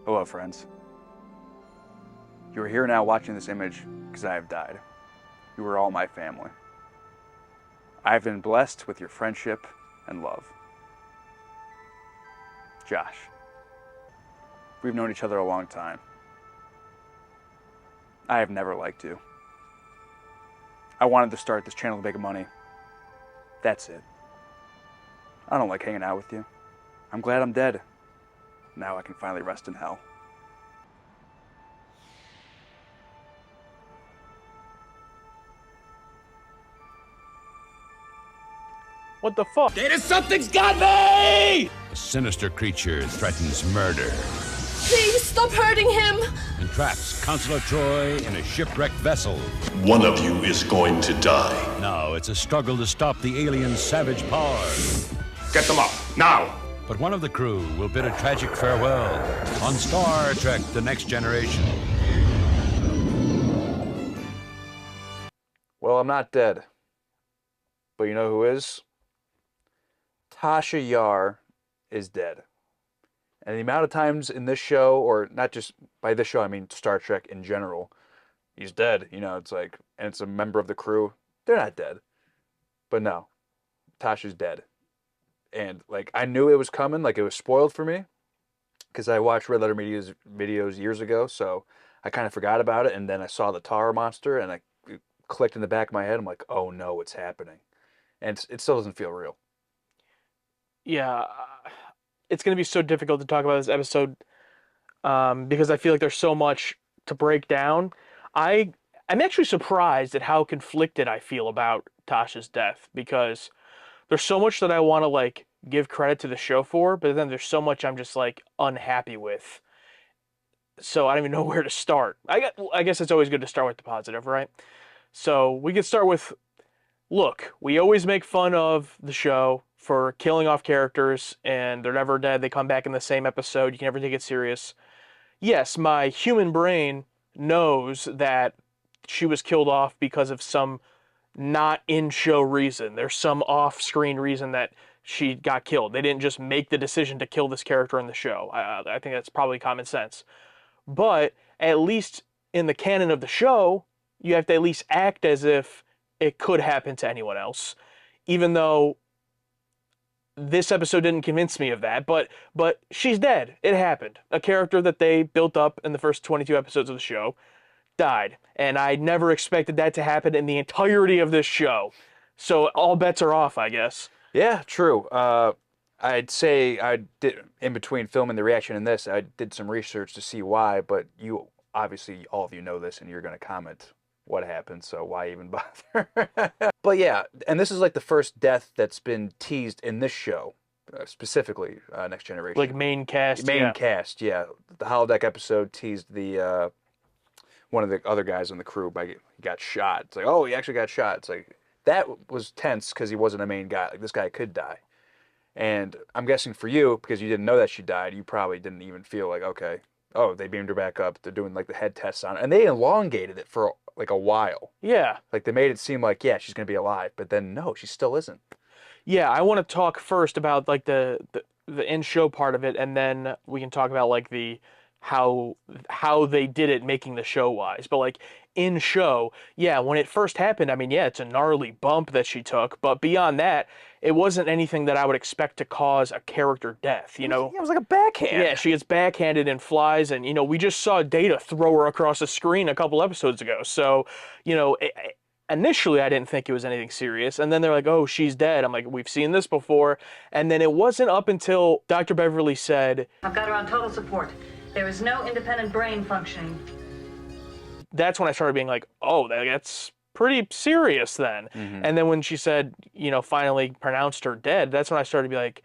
Hello, friends. You are here now watching this image because I have died. You are all my family. I have been blessed with your friendship and love. Josh. We've known each other a long time. I have never liked you. I wanted to start this channel to make money. That's it. I don't like hanging out with you. I'm glad I'm dead. Now I can finally rest in hell. What the fuck? Data, something's got me! A sinister creature threatens murder Please stop hurting him! and traps Counselor Troy in a shipwrecked vessel. One of you is going to die. Now it's a struggle to stop the alien's savage power. Get them up, now! But one of the crew will bid a tragic farewell on Star Trek: The Next Generation. Well, I'm not dead. But you know who is? Tasha Yar is dead. And the amount of times in this show, or not just by this show, I mean Star Trek in general, he's dead. You know, it's like, and it's a member of the crew. They're not dead. But no, Tasha's dead. And like, I knew it was coming, like it was spoiled for me, because I watched Red Letter Media's videos years ago, so I kind of forgot about it, and then I saw the tar monster, and it clicked in the back of my head. I'm like, oh no, it's happening. And it still doesn't feel real. Yeah, it's going to be so difficult to talk about this episode because I feel like there's so much to break down. I'm actually surprised at how conflicted I feel about Tasha's death, because there's so much that I want to like give credit to the show for, but then there's so much I'm just like unhappy with. So I don't even know where to start. I guess it's always good to start with the positive, right? So we could start with, look, we always make fun of the show for killing off characters and they're never dead. They come back in the same episode. You can never take it serious. Yes, my human brain knows that she was killed off because of some not in-show reason. There's some off-screen reason that she got killed. They didn't just make the decision to kill this character in the show. I think that's probably common sense. But at least in the canon of the show, you have to at least act as if it could happen to anyone else, even though this episode didn't convince me of that. But she's dead. It happened. A character that they built up in the first 22 episodes of the show died, and I never expected that to happen in the entirety of this show. So all bets are off, I guess. Yeah, true. I'd say I did, in between filming the reaction and this, I did some research to see why, but you, obviously, all of you know this, and you're going to comment what happened, so why even bother? But yeah, and this is like the first death that's been teased in this show, specifically Next Generation. Like main cast. Cast, yeah. The holodeck episode teased the one of the other guys on the crew he got shot. It's like, oh, he actually got shot. It's like, that was tense because he wasn't a main guy. Like, this guy could die. And I'm guessing for you, because you didn't know that she died, you probably didn't even feel like, okay, oh, they beamed her back up. They're doing like the head tests on her. And they elongated it for like a while. Yeah. Like they made it seem like, yeah, she's going to be alive. But then no, she still isn't. Yeah, I want to talk first about like the in-show part of it, and then we can talk about like the how they did it making the show wise. But like in show, yeah, when it first happened, I mean, yeah, it's a gnarly bump that she took, but beyond that, it wasn't anything that I would expect to cause a character death, you know? Yeah, it was like a backhand. Yeah, she gets backhanded and flies, and, you know, we just saw Data throw her across the screen a couple episodes ago, so, you know, initially I didn't think it was anything serious, and then they're like, oh, she's dead. I'm like, we've seen this before, and then it wasn't up until Dr. Beverly said, I've got her on total support. There is no independent brain functioning. That's when I started being like, oh, that's pretty serious then. Mm-hmm. And then when she said, you know, finally pronounced her dead, that's when I started to be like,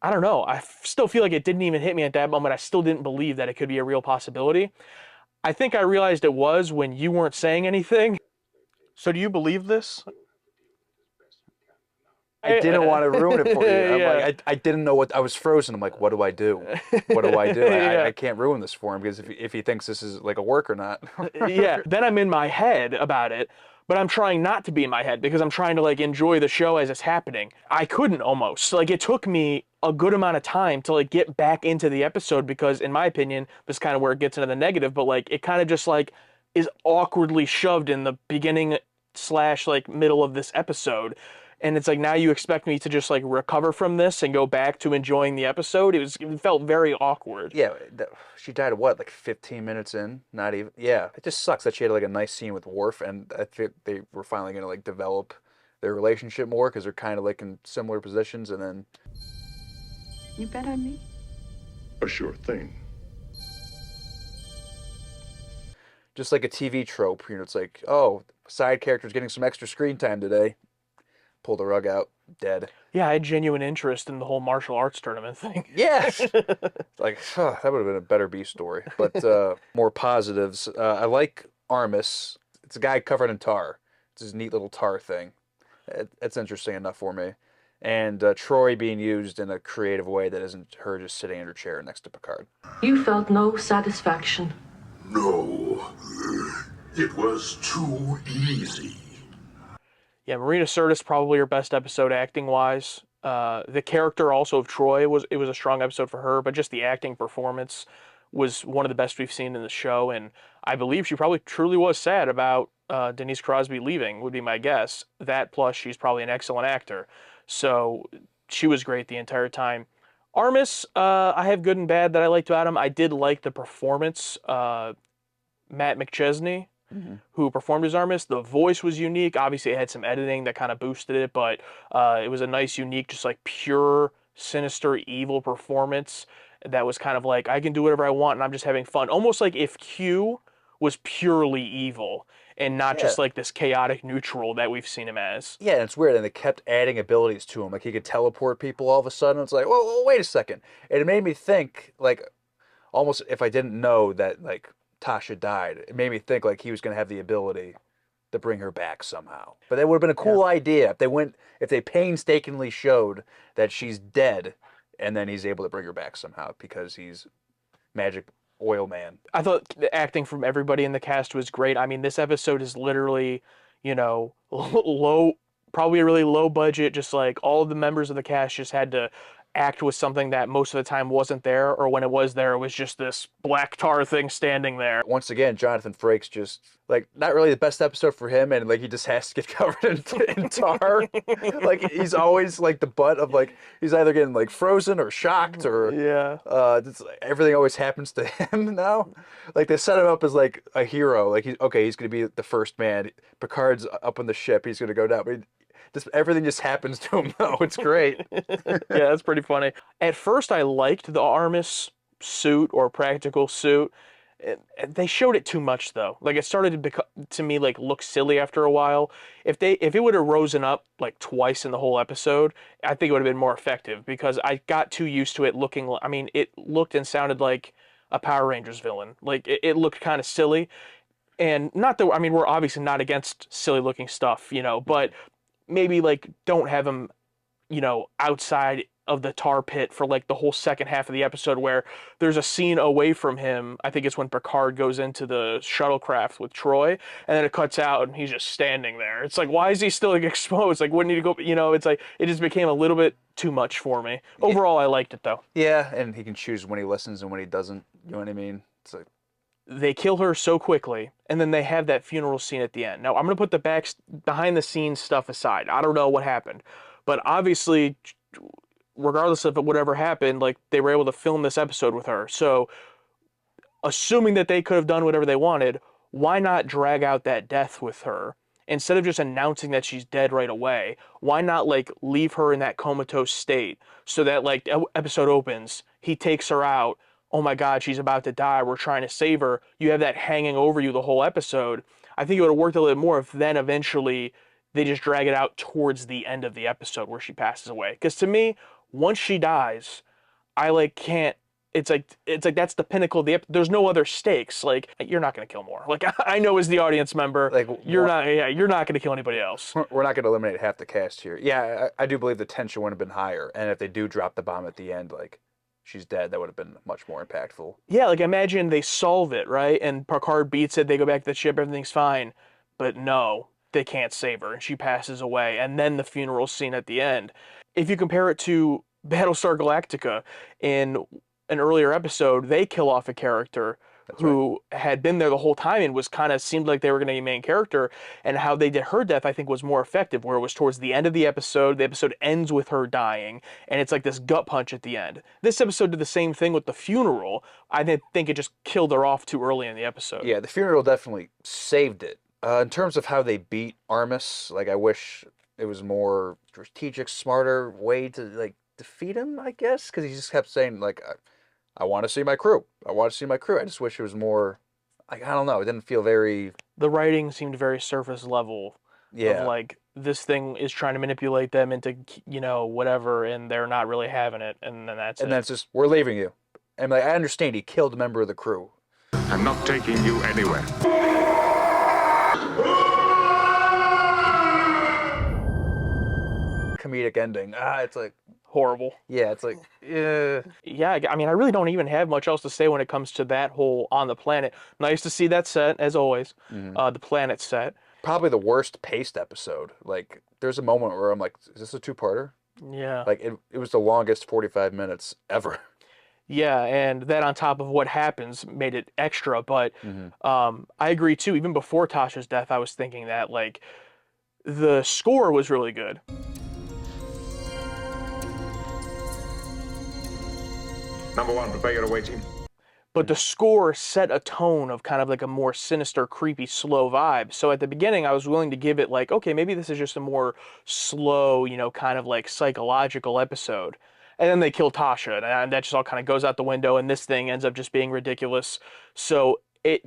I don't know. I still feel like it didn't even hit me at that moment. I still didn't believe that it could be a real possibility. I think I realized it was when you weren't saying anything. So do you believe this? I didn't want to ruin it for you. I'm Yeah. like, I didn't know what, I was frozen. I'm like, what do I do? What do I do? Yeah. I can't ruin this for him because if he thinks this is like a work or not. Yeah, then I'm in my head about it, but I'm trying not to be in my head because I'm trying to like enjoy the show as it's happening. I couldn't almost. Like it took me a good amount of time to like get back into the episode, because in my opinion, this is kind of where it gets into the negative, but like it kind of just like is awkwardly shoved in the beginning slash like middle of this episode. And it's like, now you expect me to just like recover from this and go back to enjoying the episode. It felt very awkward. Yeah, she died at what, like 15 minutes in? Not even. Yeah, it just sucks that she had like a nice scene with Worf, and I think they were finally gonna like develop their relationship more because they're kind of like in similar positions, and then You bet on me? A sure thing. just like a TV trope, it's like, oh, side character's getting some extra screen time today. Pull the rug out, dead. Yeah, I had genuine interest in the whole martial arts tournament thing. Yes! Like, that would have been a better B story. But more positives. I like Armis. It's a guy covered in tar. It's his neat little tar thing. It's interesting enough for me. And Troy being used in a creative way that isn't her just sitting in her chair next to Picard. You felt no satisfaction. No. It was too easy. Yeah, Marina Sirtis probably her best episode acting wise. The character also of Troy was a strong episode for her, but just the acting performance was one of the best we've seen in the show, and I believe she probably truly was sad about Denise Crosby leaving, would be my guess. That plus she's probably an excellent actor, so she was great the entire time. Armis, I have good and bad that I liked about him. I did like the performance. Matt McChesney, who performed as Armis, the voice was unique. Obviously, it had some editing that kind of boosted it, but it was a nice, unique, just like pure, sinister, evil performance that was kind of like, I can do whatever I want and I'm just having fun. Almost like if Q was purely evil and not just like this chaotic neutral that we've seen him as. Yeah, and it's weird, and they kept adding abilities to him. Like, he could teleport people all of a sudden. It's like, whoa, wait a second. And it made me think, like, almost if I didn't know that, like, Tasha died, it made me think, like, he was going to have the ability to bring her back somehow. But that would have been a cool idea if they painstakingly showed that she's dead, and then he's able to bring her back somehow because he's Magic Oil Man. I thought the acting from everybody in the cast was great. I mean, this episode is literally, low, probably a really low budget, just like all of the members of the cast just had to act with something that most of the time wasn't there, or when it was there, it was just this black tar thing standing there. Once again, Jonathan Frakes just, like, not really the best episode for him, and, like, he just has to get covered in tar. Like, he's always, like, the butt of, like, he's either getting, like, frozen or shocked, or, everything always happens to him now. Like, they set him up as, like, a hero. Like, he's going to be the first man. Picard's up on the ship. He's going to go down. But everything just happens to him, though. It's great. Yeah, that's pretty funny. At first, I liked the Armis suit or practical suit. They showed it too much, though. Like, it started to me like look silly after a while. If it would have risen up like twice in the whole episode, I think it would have been more effective, because I got too used to it looking. I mean, it looked and sounded like a Power Rangers villain. Like, it looked kind of silly. And not that, I mean, we're obviously not against silly looking stuff, but maybe like don't have him, outside of the tar pit for like the whole second half of the episode, where there's a scene away from him. I think it's when Picard goes into the shuttlecraft with Troy, and then it cuts out and he's just standing there. It's like, why is he still like exposed? Like, wouldn't he go, it's like, it just became a little bit too much for me. Overall, I liked it though. Yeah, and he can choose when he listens and when he doesn't. You know what I mean? It's like, they kill her so quickly, and then they have that funeral scene at the end. Now, I'm going to put the behind the scenes stuff aside. I don't know what happened, but obviously, regardless of whatever happened, like, they were able to film this episode with her. So, assuming that they could have done whatever they wanted, why not drag out that death with her? Instead of just announcing that she's dead right away, why not, like, leave her in that comatose state so that, like, episode opens, he takes her out, oh my God, she's about to die, we're trying to save her. You have that hanging over you the whole episode. I think it would have worked a little bit more if then eventually they just drag it out towards the end of the episode where she passes away. Because to me, once she dies, I like can't, it's like that's the pinnacle of the episode. There's no other stakes. Like, you're not going to kill more. Like, I know as the audience member, like, you're not going to kill anybody else. We're not going to eliminate half the cast here. Yeah, I do believe the tension would have been higher. And if they do drop the bomb at the end, like, she's dead, that would have been much more impactful. Yeah, like, imagine they solve it, right? And Picard beats it, they go back to the ship, everything's fine. But no, they can't save her, and she passes away. And then the funeral scene at the end. If you compare it to Battlestar Galactica, in an earlier episode, they kill off a character who had been there the whole time and was kind of seemed like they were going to be main character, and how they did her death I think was more effective, where it was towards the end of the episode ends with her dying, and it's like this gut punch at the end. This episode did the same thing with the funeral. I didn't think it just killed her off too early in the episode. Yeah, the funeral definitely saved it. In terms of how they beat Armus, like, I wish it was more strategic, smarter way to, like, defeat him, I guess, because he just kept saying, like, I want to see my crew. I want to see my crew. I just wish it was more, like, I don't know. It didn't feel very... The writing seemed very surface level. Yeah. Of, like, this thing is trying to manipulate them into, you know, whatever, and they're not really having it, and then that's it. And then it's just, we're leaving you. And, like, I understand he killed a member of the crew. I'm not taking you anywhere. Comedic ending. It's like... Horrible. Yeah, it's like, Yeah, I mean, I really don't even have much else to say when it comes to that whole on the planet. Nice to see that set, as always. The planet set. Probably the worst paced episode. Like, there's a moment where I'm like, is this a two-parter? Yeah. Like, it was the longest 45 minutes ever. Yeah, and that on top of what happens made it extra, but I agree too. Even before Tasha's death, I was thinking that, like, the score was really good. Number 1, prepare your away team. But the score set a tone of kind of like a more sinister, creepy, slow vibe. So at the beginning, I was willing to give it like, okay, maybe this is just a more slow, you know, kind of like psychological episode. And then they kill Tasha, and that just all kind of goes out the window, and this thing ends up just being ridiculous. So it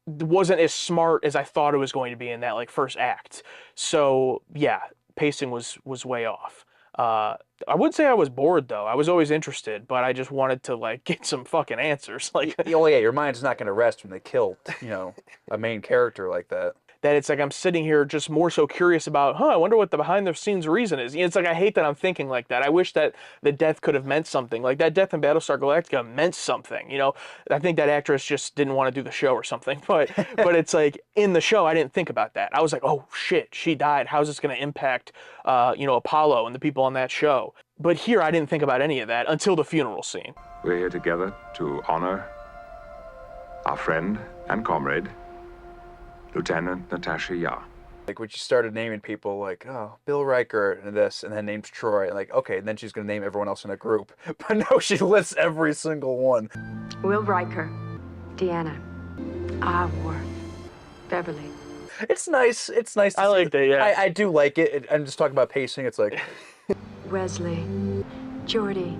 wasn't as smart as I thought it was going to be in that like first act. So yeah, pacing was way off. I wouldn't say I was bored though. I was always interested, but I just wanted to like get some fucking answers. Like, Oh yeah, your mind's not gonna rest when they kill, you know, a main character like that. That it's like I'm sitting here just more so curious about, I wonder what the behind the scenes reason is. It's like I hate that I'm thinking like that. I wish that the death could have meant something. Like that death in Battlestar Galactica meant something. You know, I think that actress just didn't want to do the show or something. But it's like in the show, I didn't think about that. I was like, oh shit, she died. How's this going to impact, you know, Apollo and the people on that show? But here, I didn't think about any of that until the funeral scene. We're here together to honor our friend and comrade, Lieutenant Natasha Yar. Like when she started naming people, like, oh, Bill Riker and this, and then names Troy, and like, okay, and then she's gonna name everyone else in a group. But no, she lists every single one. Will Riker, Deanna, Worth, Beverly. It's nice. It's nice. I liked it, yeah. I do like it. I'm just talking about pacing. It's like Wesley, Geordi,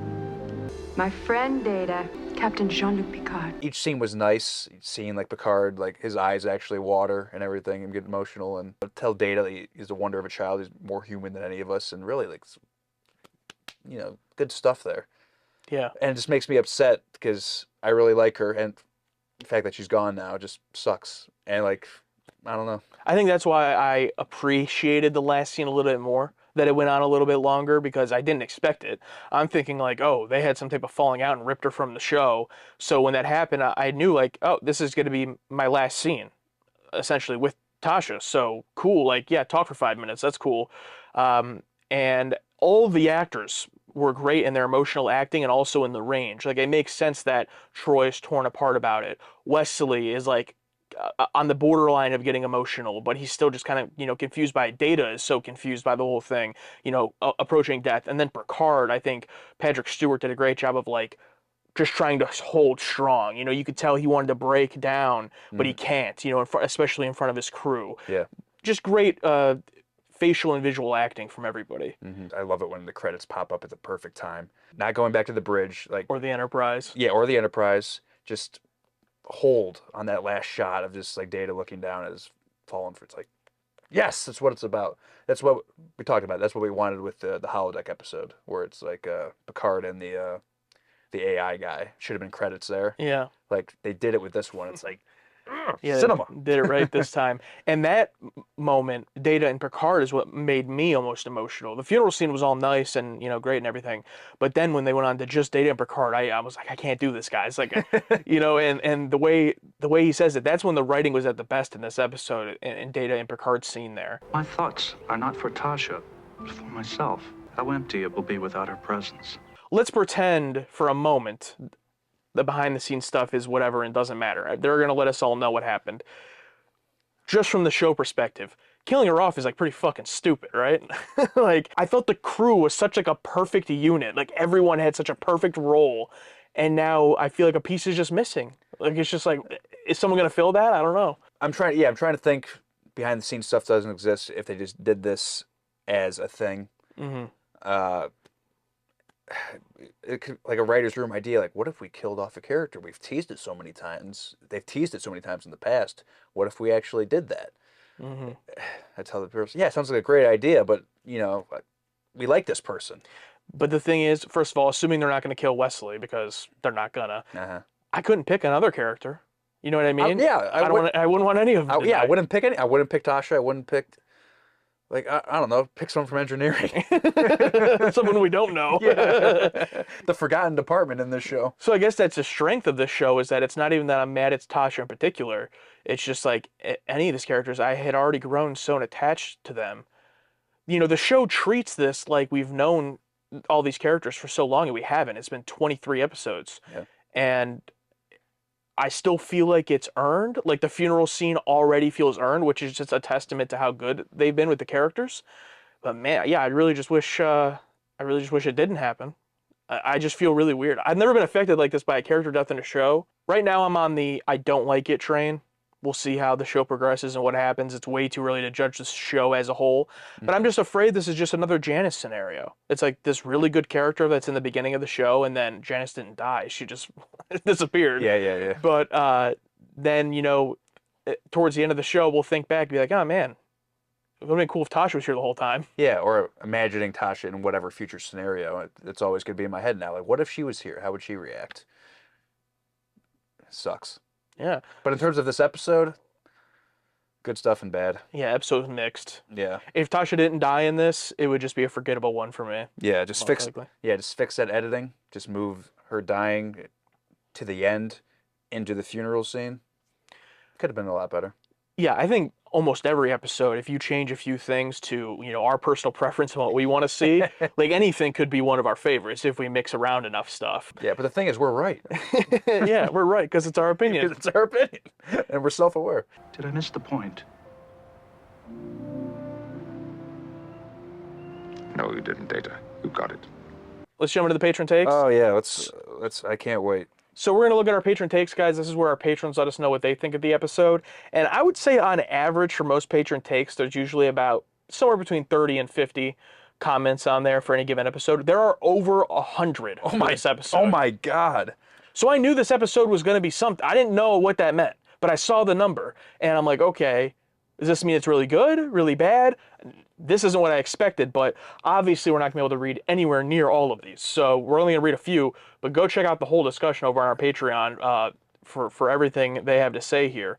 my friend Data, Captain Jean-Luc Picard. each scene was nice. Seeing like Picard, like his eyes actually water and everything, and get emotional, and tell Data that he's the wonder of a child. He's more human than any of us, and really like, you know, good stuff there. Yeah. And it just makes me upset because I really like her, and the fact that she's gone now just sucks. And like, I don't know. I think that's why I appreciated the last scene a little bit more, that it went on a little bit longer, because I didn't expect it. I'm thinking like, oh, they had some type of falling out and ripped her from the show. So when that happened, I knew like, oh, this is going to be my last scene, essentially, with Tasha. So cool. Like, yeah, talk for 5 minutes. That's cool. And all the actors were great in their emotional acting and also in the range. Like, it makes sense that Troy is torn apart about it. Wesley is like, on the borderline of getting emotional, but he's still just kind of, you know, confused by it. Data is so confused by the whole thing, you know, approaching death. And then Picard, I think Patrick Stewart did a great job of like just trying to hold strong. You know, you could tell he wanted to break down, but he can't, you know, especially in front of his crew. Yeah. Just great facial and visual acting from everybody. I love it when the credits pop up at the perfect time. Not going back to the bridge, like, Or the Enterprise. yeah, or the Enterprise. Just hold on that last shot of just like Data looking down as fallen for. It's like, yes, that's what it's about. That's what we talked about. That's what we wanted with the holodeck episode, where it's like Picard and the AI guy. Should have been credits there. Yeah. Like they did it with this one. It's like, Yeah, cinema. did it right this time. And that moment, Data and Picard, is what made me almost emotional. The funeral scene was all nice and, you know, great and everything. But then when they went on to just Data and Picard, I was like, I can't do this, guys. Like, you know, and the way he says it, that's when the writing was at the best in this episode, and Data and Picard's scene there. My thoughts are not for Tasha, but for myself. How empty it will be without her presence. let's pretend for a moment the behind the scenes stuff is whatever and doesn't matter. They're going to let us all know what happened. Just from the show perspective, killing her off is like pretty fucking stupid, right? Like, I felt the crew was such like a perfect unit. Like, everyone had such a perfect role. And now I feel like a piece is just missing. Like, it's just like, is someone going to fill that? I don't know. I'm trying to think behind the scenes stuff doesn't exist if they just did this as a thing. It could, like a writer's room idea, like, what if we killed off a character? We've teased it so many times. They've teased it so many times in the past. What if we actually did that? I tell the person, yeah, it sounds like a great idea, but, we like this person. But the thing is, first of all, assuming they're not going to kill Wesley, because they're not gonna, I couldn't pick another character. You know what I mean? I wouldn't want any of them. I wouldn't pick any. I wouldn't pick Tasha. I wouldn't pick, like, I don't know, pick someone from engineering. Someone we don't know. The forgotten department in this show. So I guess that's the strength of this show, is that it's not even that I'm mad at Tasha in particular. It's just like any of these characters, I had already grown so attached to them. The show treats this like we've known all these characters for so long, and we haven't. It's been 23 episodes. Yeah. And I still feel like it's earned. Like, the funeral scene already feels earned, which is just a testament to how good they've been with the characters. But man, yeah, I really just wish it didn't happen. I just feel really weird. I've never been affected like this by a character death in a show. Right now I'm on the I don't like it train. We'll see how the show progresses and what happens. It's way too early to judge the show as a whole. But I'm just afraid this is just another Janice scenario. It's like this really good character that's in the beginning of the show, and then Janice didn't die. She just disappeared. Yeah. But then, towards the end of the show, we'll think back and be like, oh, man, it would have been cool if Tasha was here the whole time. Yeah, or imagining Tasha in whatever future scenario. It's always going to be in my head now. Like, what if she was here? How would she react? It sucks. Yeah. But in terms of this episode, good stuff and bad. Yeah, episode's mixed. Yeah. If Tasha didn't die in this, it would just be a forgettable one for me. Yeah, just fix that editing. Just move her dying to the end into the funeral scene. Could have been a lot better. Yeah, I think almost every episode, if you change a few things to, our personal preference and what we want to see, like, anything could be one of our favorites if we mix around enough stuff. Yeah, but the thing is, we're right. Yeah, we're right, because it's our opinion. It's our opinion, and we're self-aware. Did I miss the point? No, you didn't, Data. You got it. Let's jump into the patron takes. Oh, yeah, let's. I can't wait. So we're going to look at our patron takes, guys. This is where our patrons let us know what they think of the episode. And I would say on average for most patron takes, there's usually about somewhere between 30 and 50 comments on there for any given episode. There are over 100 for this episode. Oh my God. So I knew this episode was going to be something. I didn't know what that meant, but I saw the number and I'm like, okay, does this mean it's really good, really bad? This isn't what I expected, but obviously we're not going to be able to read anywhere near all of these. So we're only going to read a few, but go check out the whole discussion over on our Patreon for everything they have to say here.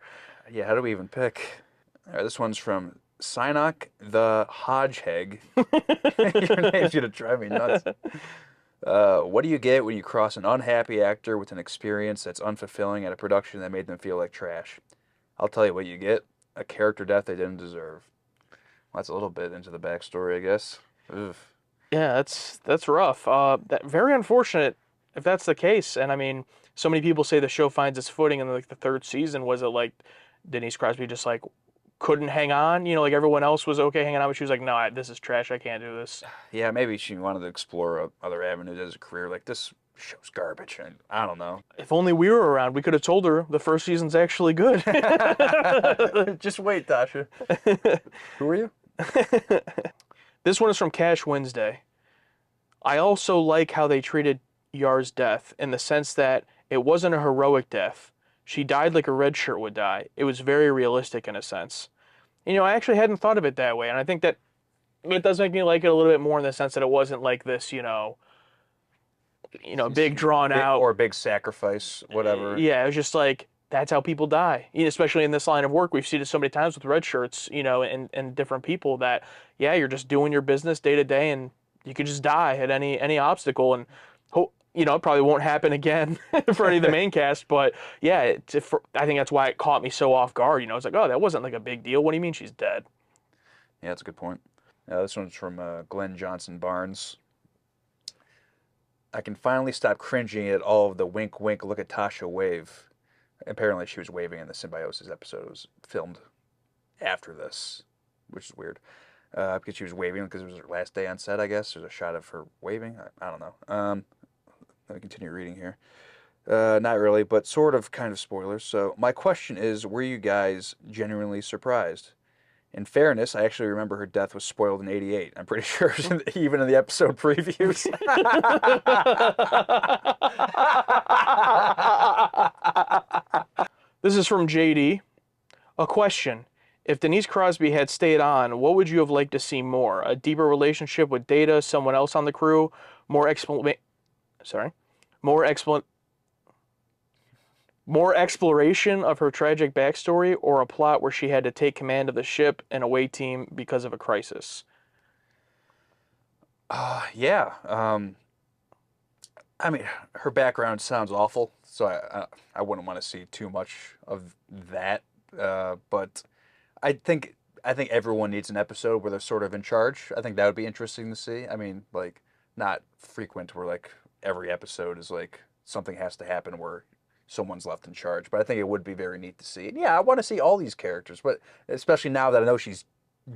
Yeah, how do we even pick? All right, this one's from Synok the Hodgeheg. Your name's going to drive me nuts. What do you get when you cross an unhappy actor with an experience that's unfulfilling at a production that made them feel like trash? I'll tell you what you get. A character death they didn't deserve. Well, that's a little bit into the backstory, I guess. Oof. Yeah, that's rough. That very unfortunate if that's the case. And I mean, so many people say the show finds its footing in like the third season. Was it like Denise Crosby just like couldn't hang on? Like everyone else was okay hanging on, but she was like, no, this is trash. I can't do this. Yeah, maybe she wanted to explore other avenues as a career. Like, this show's garbage. I don't know. If only we were around, we could have told her the first season's actually good. Just wait, Tasha. Who are you? This one is from Cash Wednesday. I also like how they treated Yar's death in the sense that it wasn't a heroic death. She died like a red shirt would die. It was very realistic in a sense. I actually hadn't thought of it that way, and I think that it does make me like it a little bit more in the sense that it wasn't like this, big drawn out or big sacrifice, whatever. Yeah, it was just like, that's how people die. Especially in this line of work, we've seen it so many times with red shirts, and different people that, yeah, you're just doing your business day to day, and you could just die at any obstacle, and it probably won't happen again for any of the main cast. But yeah, I think that's why it caught me so off guard. It's like, oh, that wasn't like a big deal. What do you mean she's dead? Yeah, that's a good point. This one's from Glenn Johnson Barnes. I can finally stop cringing at all of the wink, wink, look at Tasha wave. Apparently, she was waving in the Symbiosis episode. It was filmed after this, which is weird. Because she was waving because it was her last day on set, I guess. There's a shot of her waving. I don't know. Let me continue reading here. Not really, but sort of kind of spoilers. So my question is, were you guys genuinely surprised? In fairness, I actually remember her death was spoiled in '88. I'm pretty sure even in the episode previews. This is from JD. A question. If Denise Crosby had stayed on, what would you have liked to see more? A deeper relationship with Data, someone else on the crew, more exploration of her tragic backstory, or a plot where she had to take command of the ship and away team because of a crisis? Yeah. I mean, her background sounds awful, so I wouldn't want to see too much of that. But I think everyone needs an episode where they're sort of in charge. I think that would be interesting to see. I mean, like, not frequent where like every episode is like something has to happen where someone's left in charge. But I think it would be very neat to see. And yeah, I want to see all these characters, but especially now that I know she's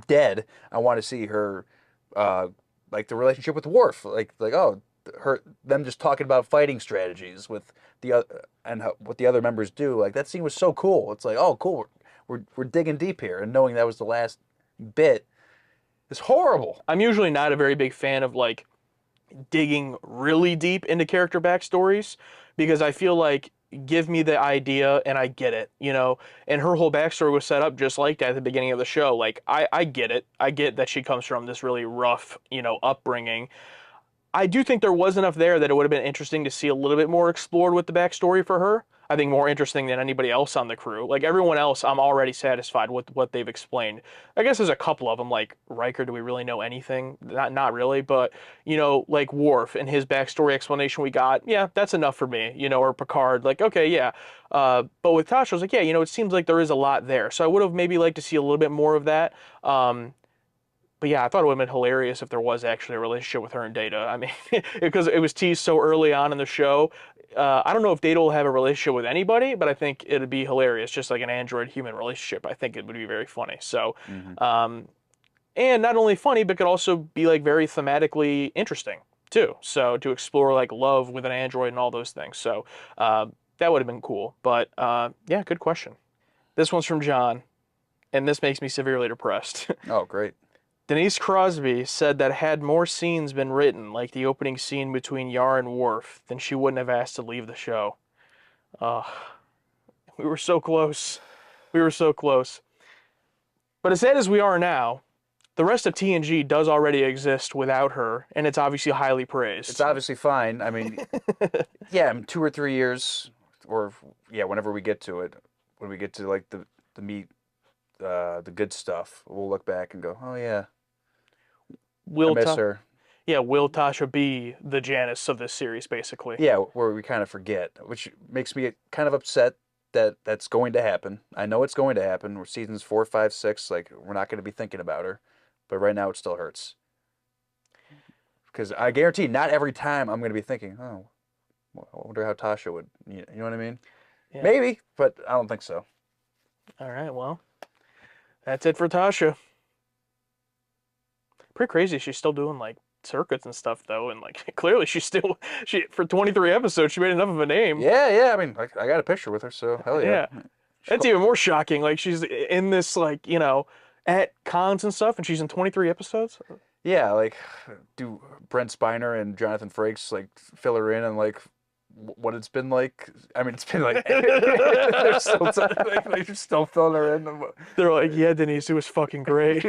dead, I want to see her, like the relationship with Worf, like oh, them just talking about fighting strategies with the what the other members do. Like that scene was so cool. It's like, oh, cool, we're digging deep here, and knowing that was the last bit is horrible. I'm usually not a very big fan of like digging really deep into character backstories, because I feel like give me the idea and I get it, you know? And her whole backstory was set up just like that at the beginning of the show. Like, I get it. I get that she comes from this really rough, you know, upbringing. I do think there was enough there that it would have been interesting to see a little bit more explored with the backstory for her. I think more interesting than anybody else on the crew. Like everyone else, I'm already satisfied with what they've explained. I guess there's a couple of them, like Riker, do we really know anything? Not really, but, you know, like Worf and his backstory explanation we got, yeah, that's enough for me, you know, or Picard, like, okay, yeah. But with Tasha, I was like, yeah, you know, it seems like there is a lot there. So I would have maybe liked to see a little bit more of that. But yeah, I thought it would have been hilarious if there was actually a relationship with her and Data. I mean, because it was teased so early on in the show. I don't know if Data will have a relationship with anybody, but I think it'd be hilarious, just like an android-human relationship. I think it would be very funny. So, and not only funny, but could also be like very thematically interesting too. So to explore like love with an android and all those things. So that would have been cool. But yeah, good question. This one's from John, and this makes me severely depressed. Oh, great. Denise Crosby said that had more scenes been written, like the opening scene between Yar and Worf, then she wouldn't have asked to leave the show. We were so close. We were so close. But as sad as we are now, the rest of TNG does already exist without her, and it's obviously highly praised. It's obviously fine. I mean, yeah, in 2 or 3 years, or yeah, whenever we get to it, when we get to like the meat, the good stuff, we'll look back and go, oh yeah. I miss her. Yeah, will Tasha be the Janice of this series, basically? Yeah, where we kind of forget, which makes me kind of upset that that's going to happen. I know it's going to happen. We're seasons 4, 5, 6. Like, we're not going to be thinking about her. But right now, it still hurts. Because I guarantee not every time I'm going to be thinking, oh, I wonder how Tasha would, you know what I mean? Yeah. Maybe, but I don't think so. All right, well, that's it for Tasha. Pretty crazy she's still doing like circuits and stuff though, and like clearly she for 23 episodes she made enough of a name. Yeah, I mean, I got a picture with her, so hell yeah. That's even more shocking. Like she's in this, like, you know, at cons and stuff, and she's in 23 episodes. Yeah, like do Brent Spiner and Jonathan Frakes like fill her in and like what it's been like. I mean, it's been like they're still filling her in. They're like, yeah, Denise, it was fucking great.